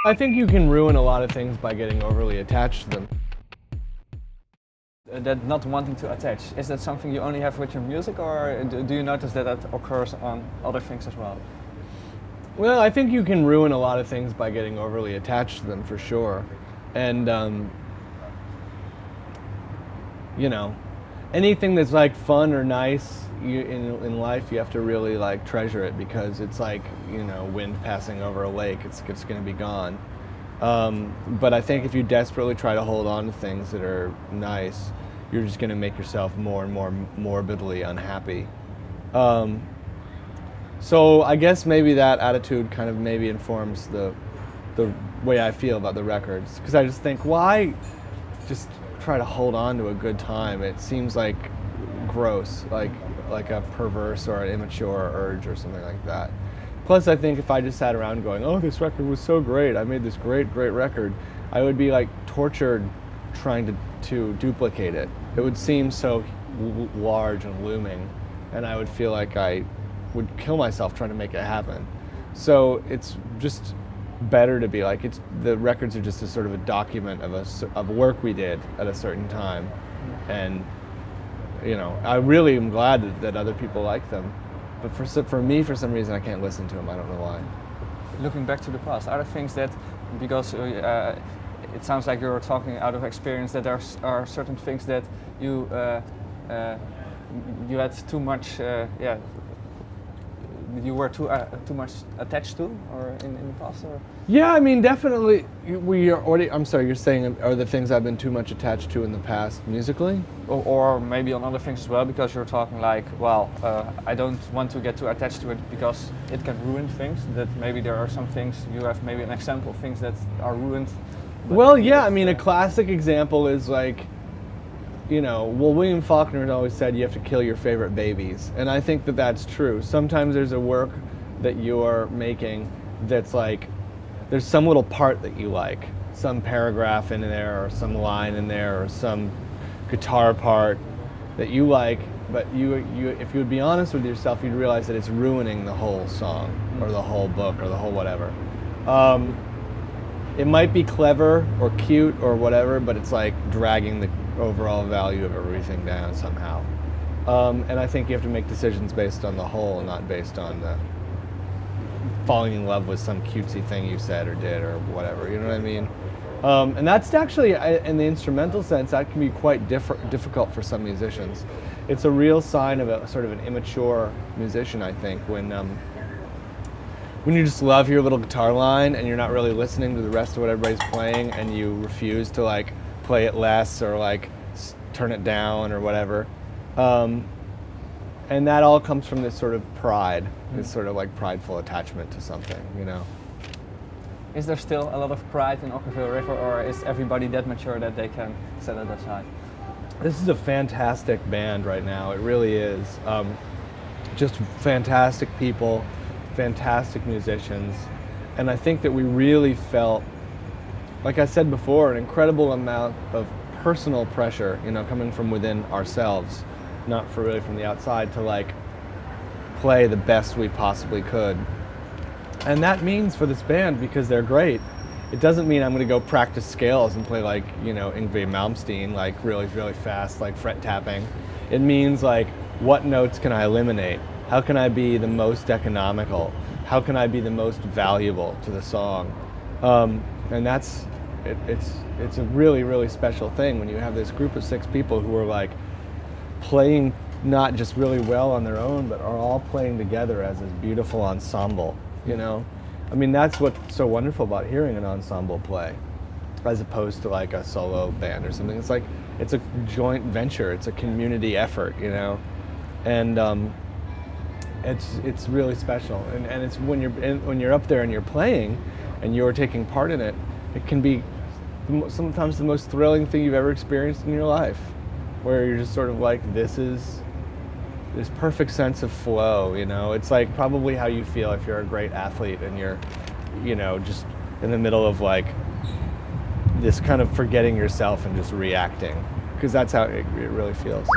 I think you can ruin a lot of things by getting overly attached to them. That not wanting to attach, is that something you only have with your music, or do you notice that that occurs on other things as well? Well, I think you can ruin a lot of things by getting overly attached to them, for sure. And, you know, anything that's like fun or nice in life, you have to really like treasure it, because it's like, you know, wind passing over a lake. It's going to be gone. But I think if you desperately try to hold on to things that are nice, you're just going to make yourself more and more morbidly unhappy. So I guess maybe that attitude kind of maybe informs the way I feel about the records, because I just think, why just try to hold on to a good time? It seems like gross, like a perverse or an immature urge or something like that. Plus, I think if I just sat around going, oh, this record was so great, I made this great record, I would be like tortured trying to duplicate it. It would seem so large and looming, and I would feel like I would kill myself trying to make it happen. So it's just better to be like, the records are just a sort of a document of work we did at a certain time. And, you know, I really am glad that other people like them. But for me, for some reason, I can't listen to them. I don't know why. Looking back to the past, are there things that, because it sounds like you're talking out of experience, that there are certain things that you had too much, you were too much attached to, or in the past, or? Yeah, I mean, definitely. I'm sorry, you're saying are the things I've been too much attached to in the past musically? Or maybe on other things as well, because you're talking like, well, I don't want to get too attached to it because it can ruin things. That maybe there are some things, you have maybe an example of things that are ruined. Well, yeah, I mean, a classic example is like, you know, well, William Faulkner always said you have to kill your favorite babies. And I think that that's true. Sometimes there's a work that you're making that's like, there's some little part that you like, some paragraph in there, or some line in there, or some guitar part that you like, but if you would be honest with yourself, you'd realize that it's ruining the whole song, or the whole book, or the whole whatever. It might be clever or cute or whatever, but it's like dragging the overall value of everything down somehow. And I think you have to make decisions based on the whole, not based on the falling in love with some cutesy thing you said or did or whatever, you know what I mean? And that's actually, in the instrumental sense, that can be quite difficult for some musicians. It's a real sign of a sort of an immature musician, I think, when you just love your little guitar line and you're not really listening to the rest of what everybody's playing, and you refuse to like play it less or like turn it down or whatever. And that all comes from this sort of pride, this sort of like prideful attachment to something, you know. Is there still a lot of pride in Okkervil River, or is everybody that mature that they can set it aside? This is a fantastic band right now, it really is. Just fantastic people, fantastic musicians, and I think that we really felt, like I said before, an incredible amount of personal pressure, you know, coming from within ourselves, not really from the outside, to like play the best we possibly could. And that means for this band, because they're great, it doesn't mean I'm going to go practice scales and play like, you know, Yngwie Malmsteen, like really fast, like fret tapping. It means like, what notes can I eliminate? How can I be the most economical? How can I be the most valuable to the song? And it's a really special thing when you have this group of 6 people who are like playing not just really well on their own, but are all playing together as this beautiful ensemble, you know? I mean, that's what's so wonderful about hearing an ensemble play, as opposed to like a solo band or something. It's like, it's a joint venture, it's a community effort, you know? And it's really special. And it's when you're up there and you're playing and you're taking part in it, it can be sometimes the most thrilling thing you've ever experienced in your life, where you're just sort of like, this is this perfect sense of flow, you know? It's like probably how you feel if you're a great athlete and you're, you know, just in the middle of like this kind of forgetting yourself and just reacting, because that's how it really feels.